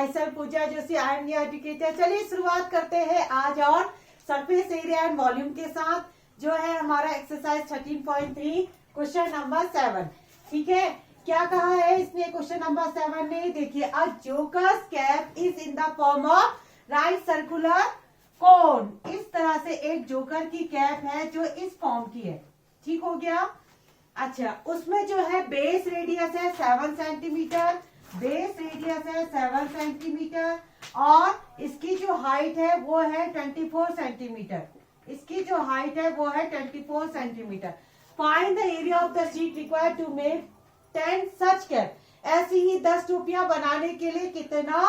My self Pooja Joshi, I am your educator. चलिए शुरुआत करते हैं आज और सरफेस एरिया एंड वॉल्यूम के साथ, जो है हमारा एक्सरसाइज 13.3 क्वेश्चन नंबर 7। ठीक है, क्या कहा है इसने क्वेश्चन नंबर 7 ने? देखिए, a jokers cap is in the form of right circular cone. इस तरह से एक जोकर की कैप है जो इस फॉर्म की है। ठीक हो गया। अच्छा, उसमें जो है बेस रेडियस है 7 सेंटीमीटर, बेस रेडियस है 7 सेंटीमीटर, और इसकी जो हाइट है वो है 24 सेंटीमीटर। इसकी जो हाइट है वो है 24 centimetre. Find the area of the sheet required to make 10 such cap. ऐसी ही 10 टोपियां बनाने के लिए कितना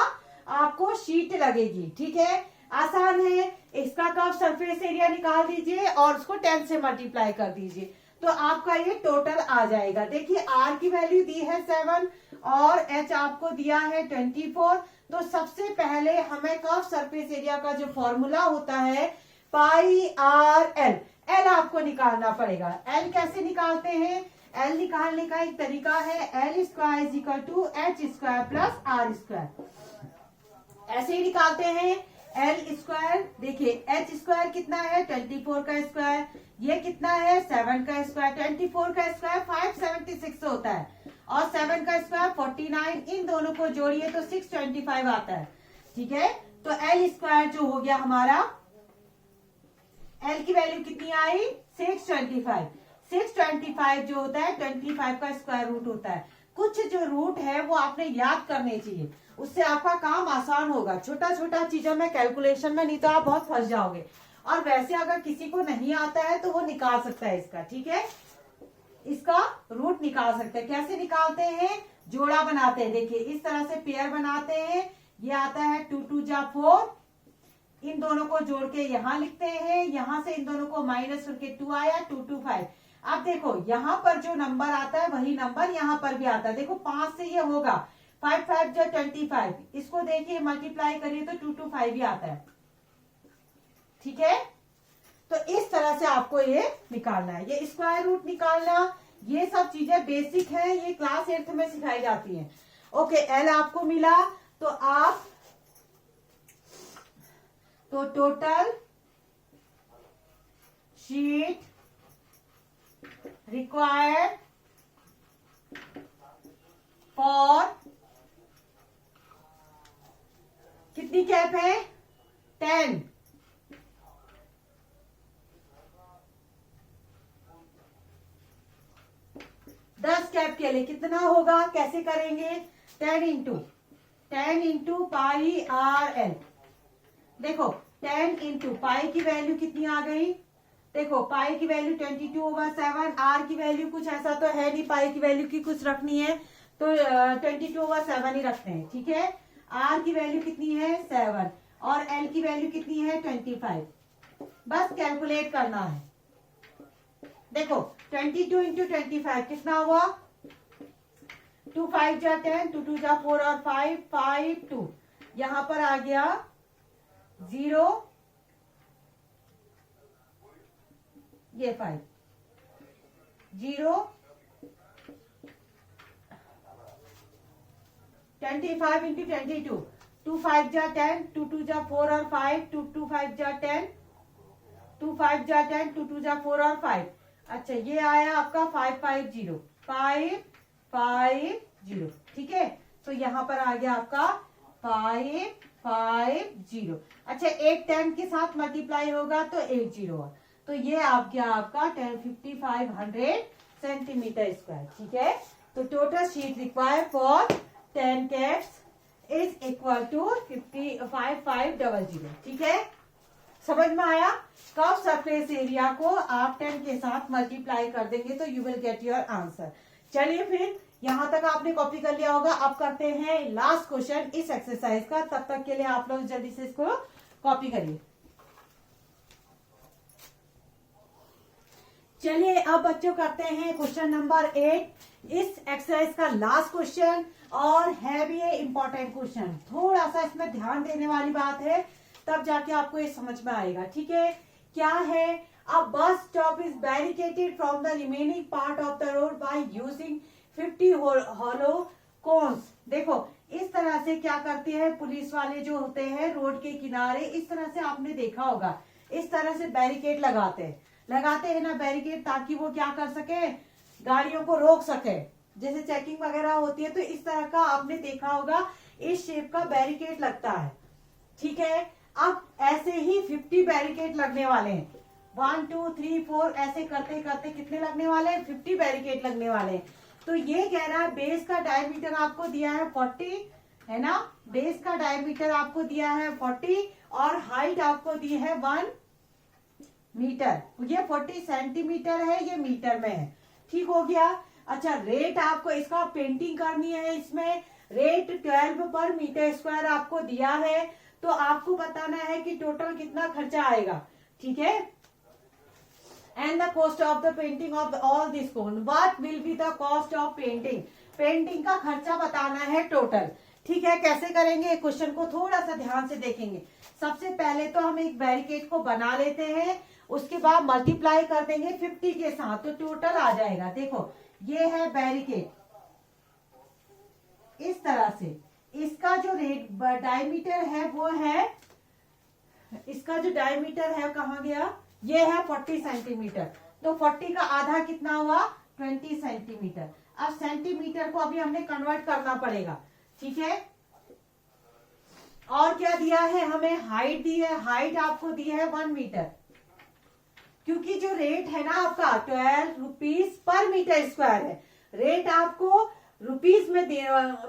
आपको शीट लगेगी? ठीक है, आसान है। इसका कर्व सरफेस एरिया निकाल दीजिए और उसको 10 से मल्टीप्लाई कर दीजिए तो आपका ये टोटल आ जाएगा। देखिए, आर की वैल्यू दी है 7 और एच आपको दिया है 24। तो सबसे पहले हमें कर्व सरफेस एरिया का जो फॉर्मूला होता है पाई आर एल, एल आपको निकालना पड़ेगा। एल कैसे निकालते हैं? एल निकालने का एक तरीका है, L square is equal to H square plus R square. ऐसे ही निकालते हैं एल स्क्वायर। देखिए, एच स्क्वायर कितना है? 24 का स्क्वायर। ये कितना है? 7 का स्क्वायर। 24 का स्क्वायर 576 होता है और 7 का स्क्वायर 49। इन दोनों को जोड़िए तो 625 आता है। ठीक है, तो एल स्क्वायर जो हो गया हमारा, एल की वैल्यू कितनी आई? 625। 625 जो होता है 25 का स्क्वायर रूट होता है। कुछ जो रूट है वो आपने याद करने चाहिए, उससे आपका काम आसान होगा। छोटा छोटा चीजों में कैलकुलेशन में, नहीं तो आप बहुत फंस जाओगे। और वैसे अगर किसी को नहीं आता है तो वो निकाल सकता है इसका। ठीक है, इसका रूट निकाल सकते हैं। कैसे निकालते हैं? जोड़ा बनाते हैं। देखिए, इस तरह से पेयर बनाते हैं। ये आता है 2 2 जा 4। इन दोनों को जोड़ के यहाँ लिखते हैं। यहां से इन दोनों को माइनस करके 2 आया, 2 2 5। अब देखो, यहाँ पर जो नंबर आता है वही नंबर यहाँ पर भी आता है। देखो, 5 से ये होगा 5 5 जो 25। इसको देखिए मल्टीप्लाई करिए तो 2 2 5 ही आता है। ठीक है, तो इस तरह से आपको ये निकालना है, ये स्क्वायर रूट निकालना। ये सब चीजें बेसिक है, ये क्लास 8 में सिखाई जाती हैं। ओके, एल आपको मिला तो आप तो टोटल शीट रिक्वायर्ड फॉर कितनी कैप है? 10। 10 कैप के लिए कितना होगा? कैसे करेंगे? 10 इंटू पाई आर एल। देखो, 10 इंटू पाई की वैल्यू कितनी आ गई? देखो, पाई की वैल्यू 22/7। आर की वैल्यू कुछ ऐसा तो है नहीं, पाई की वैल्यू की कुछ रखनी है तो 22/7 ही रखते हैं। ठीक है, आर की वैल्यू कितनी है? 7 और एल की वैल्यू कितनी है? 25। बस कैलकुलेट करना है। देखो, 22 इंटू 25 कितना हुआ? 2 5 जा 10, 2 2 जा 4 और 5 5 2। यहां पर आ गया 0, ये 5 0 25 इंटू 22। 2 5 जा 10, 2 2 जा 4 और 5, 2 2 5 जा 10, 2 5 जा 10, 2 2 जा 4 और 5। अच्छा, ये आया आपका 5 5 0 5 5 0। ठीक है, तो यहां पर आ गया आपका 5 5 0। अच्छा, एक 10 के साथ मल्टीप्लाई होगा तो 8 0। तो ये आप गया आपका 5500 सेंटीमीटर स्क्वायर। ठीक है, तो total sheet required for 10 caps is equal to 5500। ठीक है, समझ में आया? कर्व सरफेस एरिया को आप 10 के साथ मल्टीप्लाई कर देंगे तो you will get your answer. चलिए, फिर यहां तक आपने कॉपी कर लिया होगा। अब करते हैं लास्ट क्वेश्चन इस एक्सरसाइज का। तब तक के लिए आप लोग जल्दी से इसको कॉपी करिए। चलिए, अब बच्चों करते हैं क्वेश्चन नंबर 8, इस एक्सरसाइज का लास्ट क्वेश्चन और है भी ये इंपॉर्टेंट क्वेश्चन। थोड़ा सा इसमें ध्यान देने वाली बात है, तब जाके आपको ये समझ में आएगा। ठीक है, क्या है? A bus stop is barricaded from the remaining part of the road by using 50 hollow cones. देखो इस तरह से क्या करते हैं पुलिस वाले जो होते हैं रोड के किनारे, इस तरह से आपने देखा होगा, इस तरह से बैरिकेड लगाते हैं ना बैरिकेड, ताकि वो क्या कर सके, गाड़ियों को रोक सके। जैसे चेकिंग वगैरह होती है तो इस तरह का आपने देखा होगा, इस शेप का बैरिकेड लगता है। ठीक है, अब ऐसे ही 50 बैरिकेड लगने वाले हैं। 1 2 3 4 ऐसे करते करते कितने लगने वाले हैं, 50 बैरिकेड लगने वाले हैं। तो ये कह रहा है बेस का डायमीटर आपको दिया है 40, है ना, बेस का डायमीटर आपको दिया है 40 और हाइट आपको दी है 1 मीटर। ये 40 सेंटीमीटर है, ये मीटर में है। ठीक हो गया। अच्छा, रेट आपको इसका पेंटिंग करनी है, इसमें रेट 12 पर मीटर स्क्वायर आपको दिया है, तो आपको बताना है कि टोटल कितना खर्चा आएगा। ठीक है, and the cost of the painting of all this cone, what will be the cost of painting, painting का खर्चा बताना है टोटल। ठीक है, कैसे करेंगे, क्वेश्चन को थोड़ा सा ध्यान से देखेंगे। सबसे पहले तो हम एक बैरिकेड को बना लेते हैं, उसके बाद मल्टीप्लाई कर देंगे 50 के साथ, तो टोटल आ जाएगा। देखो ये है बैरिकेड, इस तरह से इसका जो रेट डायमीटर है वो है, इसका जो डायमीटर है कहाँ गया, ये है 40 सेंटीमीटर। तो 40 का आधा कितना हुआ, 20 सेंटीमीटर। अब सेंटीमीटर को अभी हमने कन्वर्ट करना पड़ेगा। ठीक है, और क्या दिया है हमें, हाइट दी है, हाइट आपको दी है 1 मीटर, क्योंकि जो रेट है ना आपका 12 रुपीज पर मीटर स्क्वायर है। रेट आपको रुपीज में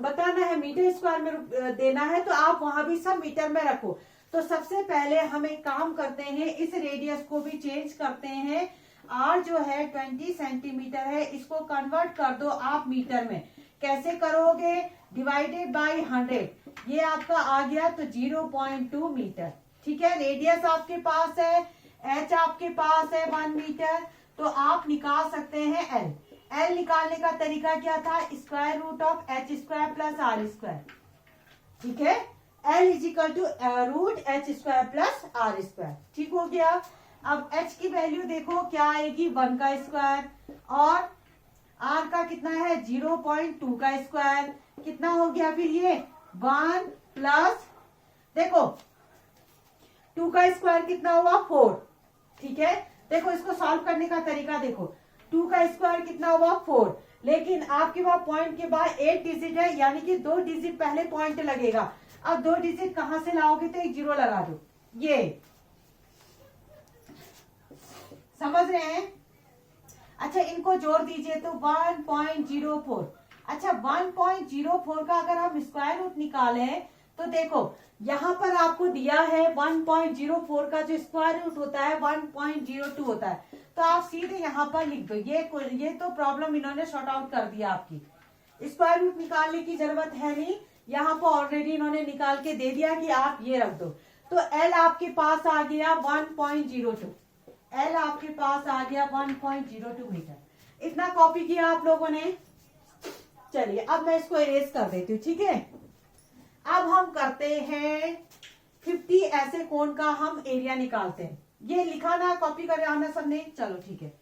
बताना है, मीटर स्क्वायर में देना है, तो आप वहां भी सब मीटर में रखो। तो सबसे पहले हम एक काम करते हैं, इस रेडियस को भी चेंज करते हैं। आर जो है 20 सेंटीमीटर है, इसको कन्वर्ट कर दो आप मीटर में। कैसे करोगे, डिवाइडेड बाय 100, ये आपका आ गया तो 0.2 मीटर। ठीक है, रेडियस आपके पास है, एच आपके पास है 1 मीटर, तो आप निकाल सकते हैं एल। एल निकालने का तरीका क्या था, square root of H square plus R square. ठीक है, L is equal to root H square plus R square. ठीक हो गया। अब एच की वैल्यू देखो क्या आएगी, 1 का स्क्वायर, और आर का कितना है 0.2 का स्क्वायर, कितना हो गया फिर ये 1 प्लस, देखो 2 का स्क्वायर कितना हुआ 4। ठीक है, देखो इसको सॉल्व करने का तरीका देखो, 2 का स्क्वायर कितना हुआ 4, लेकिन आपके पास पॉइंट के बाद 8 डिजिट है, यानी कि 2 डिजिट पहले पॉइंट लगेगा। अब 2 डिजिट कहां से लाओगे, तो एक 0 लगा दो, ये समझ रहे हैं। अच्छा, इनको जोड़ दीजिए तो 1.04। अच्छा, 1.04 का अगर हम स्क्वायर रूट निकालें तो देखो यहाँ पर आपको दिया है 1.04 का जो स्क्वायर रूट होता है 1.02 होता है, तो आप सीधे यहाँ पर लिख दो। ये तो प्रॉब्लम इन्होंने शॉर्ट आउट कर दिया आपकी, स्क्वायर रूट निकालने की जरूरत है नहीं, यहाँ पर ऑलरेडी इन्होंने निकाल के दे दिया कि आप ये रख दो। तो एल आपके पास आ गया 1.02, एल आपके पास आ गया 1.02 मीटर। इतना कॉपी किया आप लोगों ने। चलिए अब मैं इसको इरेज कर देती हूँ। ठीक है, अब हम करते हैं 50 ऐसे कोण का हम एरिया निकालते हैं। ये लिखा ना, कॉपी कर आना सबने, चलो ठीक है।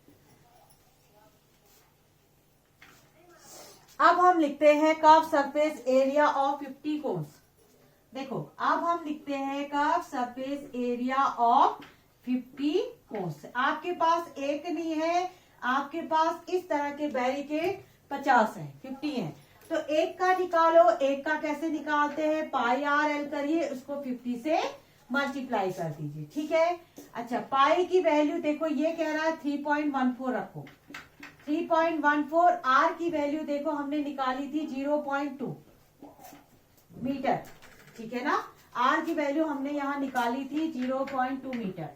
अब हम लिखते हैं curve surface area of 50 cones. देखो अब हम लिखते हैं curve surface area of 50 cones. आपके पास एक नहीं है, आपके पास इस तरह के बैरिकेड 50 है, 50 है, तो एक का निकालो। एक का कैसे निकालते हैं, पाई आर एल करिए, उसको 50 से मल्टीप्लाई कर दीजिए। ठीक है, अच्छा पाई की वैल्यू देखो, ये कह रहा है 3.14 रखो, 3.14। आर की वैल्यू देखो हमने निकाली थी 0.2 मीटर। ठीक है ना, आर की वैल्यू हमने यहां निकाली थी 0.2 मीटर।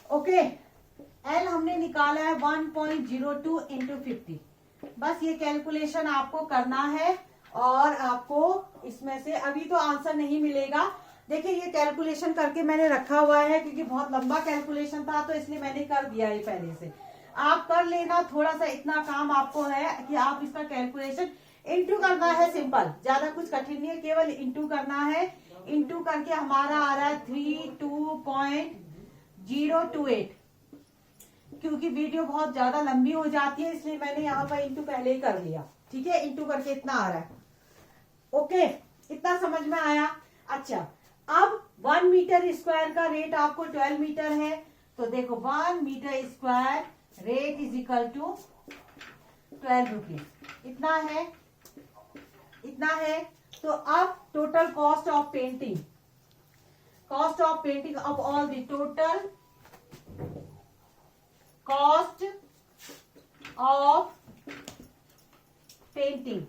ओके, एल हमने निकाला है 1.02 इंटू 50। बस ये कैलकुलेशन आपको करना है, और आपको इसमें से अभी तो आंसर नहीं मिलेगा। देखिए ये कैलकुलेशन करके मैंने रखा हुआ है, क्योंकि बहुत लंबा कैलकुलेशन था तो इसलिए मैंने कर दिया है पहले से। आप कर लेना, थोड़ा सा इतना काम आपको है कि आप इसका कैलकुलेशन इंटू करना है, सिंपल, ज्यादा कुछ कठिन नहीं है, केवल इंटू करना है। इंटू करके हमारा आ रहा है 32.028। क्योंकि वीडियो बहुत ज्यादा लंबी हो जाती है इसलिए मैंने यहाँ पर इंटू पहले ही कर लिया। ठीक है, इंटू करके इतना आ रहा है। ओके, इतना समझ में आया। अच्छा, अब 1 मीटर स्क्वायर का रेट आपको 12 मीटर है, तो देखो 1 metre square rate is equal to 12 rupees. इतना है, इतना है। तो अब total cost of painting, cost of painting of all the total cost of painting,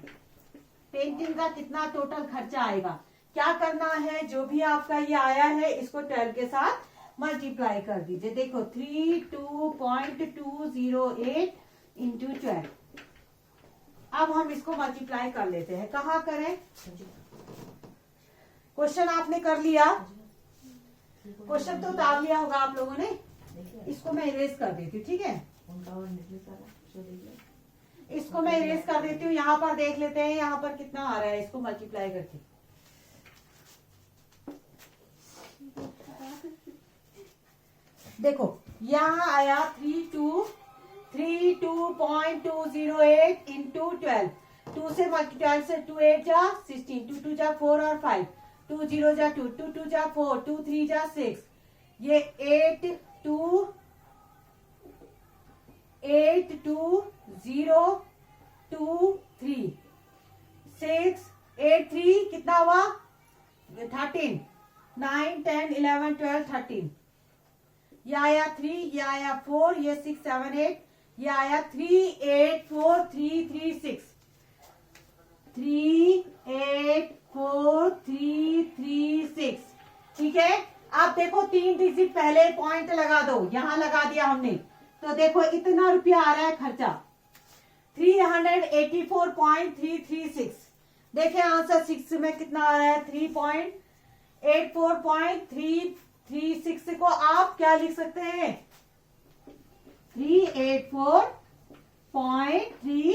painting का कितना टोटल खर्चा आएगा। क्या करना है, जो भी आपका ये आया है इसको 12 के साथ मल्टीप्लाई कर दीजिए। देखो 32.208 इंटू 12। अब हम इसको मल्टीप्लाई कर लेते हैं। कहाँ करें, क्वेश्चन आपने कर लिया, क्वेश्चन तो उतार लिया होगा आप लोगों ने। इसको मैं इरेज कर देती हूँ, ठीक है, इसको मैं इरेज कर देती हूँ। यहाँ पर देख लेते हैं यहाँ पर कितना आ रहा है, इसको मल्टीप्लाई करके। देखो यहाँ आया 32.208 इंटू 12। 2 से मल्टीप्लाई से 2 8 जा 16, 2 2 जा 4 और 5, 2 0 जा 2, 2 2 जा 4, 2 3 जा 6, ये 8 2 0 2 3 6 8 3 कितना हुआ 13, 9 10 11 12 13, ये आया 3, ये आया 4, ये 6 7 8, ये आया 3 8 4 3 3 6, 3 8 4 3 3 6। ठीक है, आप देखो 3 डिजिट पहले पॉइंट लगा दो, यहां लगा दिया हमने, तो देखो इतना रुपया आ रहा है खर्चा 384.336। देखे आंसर 6 में कितना आ रहा है 3.84.336 को आप क्या लिख सकते हैं 384.3।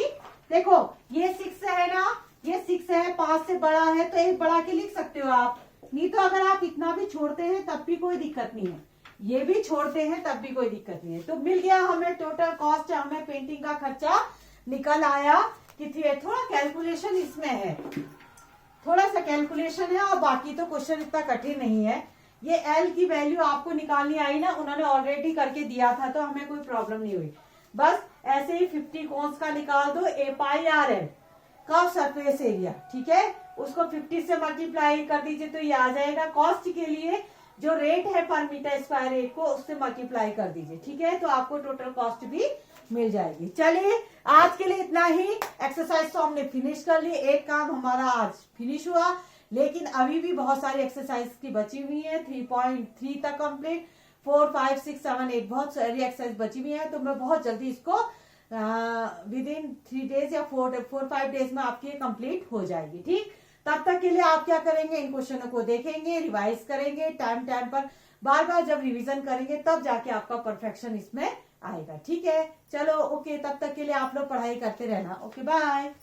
देखो ये 6 है ना, ये 6 है, 5 से बड़ा है तो एक बढ़ा के लिख सकते हो आप, नहीं तो अगर आप इतना भी छोड़ते हैं तब भी कोई दिक्कत नहीं है, ये भी छोड़ते हैं तब भी कोई दिक्कत नहीं है। तो मिल गया हमें टोटल कॉस्ट, हमें पेंटिंग का खर्चा निकल आया कि थोड़ा कैलकुलेशन इसमें है, थोड़ा सा कैलकुलेशन है, और बाकी तो क्वेश्चन इतना कठिन नहीं है। ये एल की वैल्यू आपको निकालनी आई ना, उन्होंने ऑलरेडी करके दिया था तो हमें कोई प्रॉब्लम नहीं हुई। बस ऐसे ही 50 कॉन्स का निकाल दो, ए पाई आर एल का सरफेस एरिया, ठीक है, उसको 50 से मल्टीप्लाई कर दीजिए तो ये आ जाएगा। कॉस्ट के लिए जो रेट है पर मीटर स्क्वायर रेट को उससे मल्टीप्लाई कर दीजिए, ठीक है, तो आपको टोटल कॉस्ट भी मिल जाएगी। चलिए आज के लिए इतना ही, एक्सरसाइज तो हमने फिनिश कर ली, एक काम हमारा आज फिनिश हुआ, लेकिन अभी भी बहुत सारी एक्सरसाइज की बची हुई है। 3.3 तक कंप्लीट, 4 5 6 7 8 बहुत सारी एक्सरसाइज बची हुई है, तो मैं बहुत जल्दी इसको विद इन 3 डेज या 4-5 डेज में आपकी कंप्लीट हो जाएगी। ठीक, तब तक के लिए आप क्या करेंगे, इन क्वेश्चनों को देखेंगे, रिवाइज करेंगे, टाइम टाइम पर बार बार जब रिवीजन करेंगे तब जाके आपका परफेक्शन इसमें आएगा। ठीक है, चलो ओके, तब तक के लिए आप लोग पढ़ाई करते रहना। Okay bye.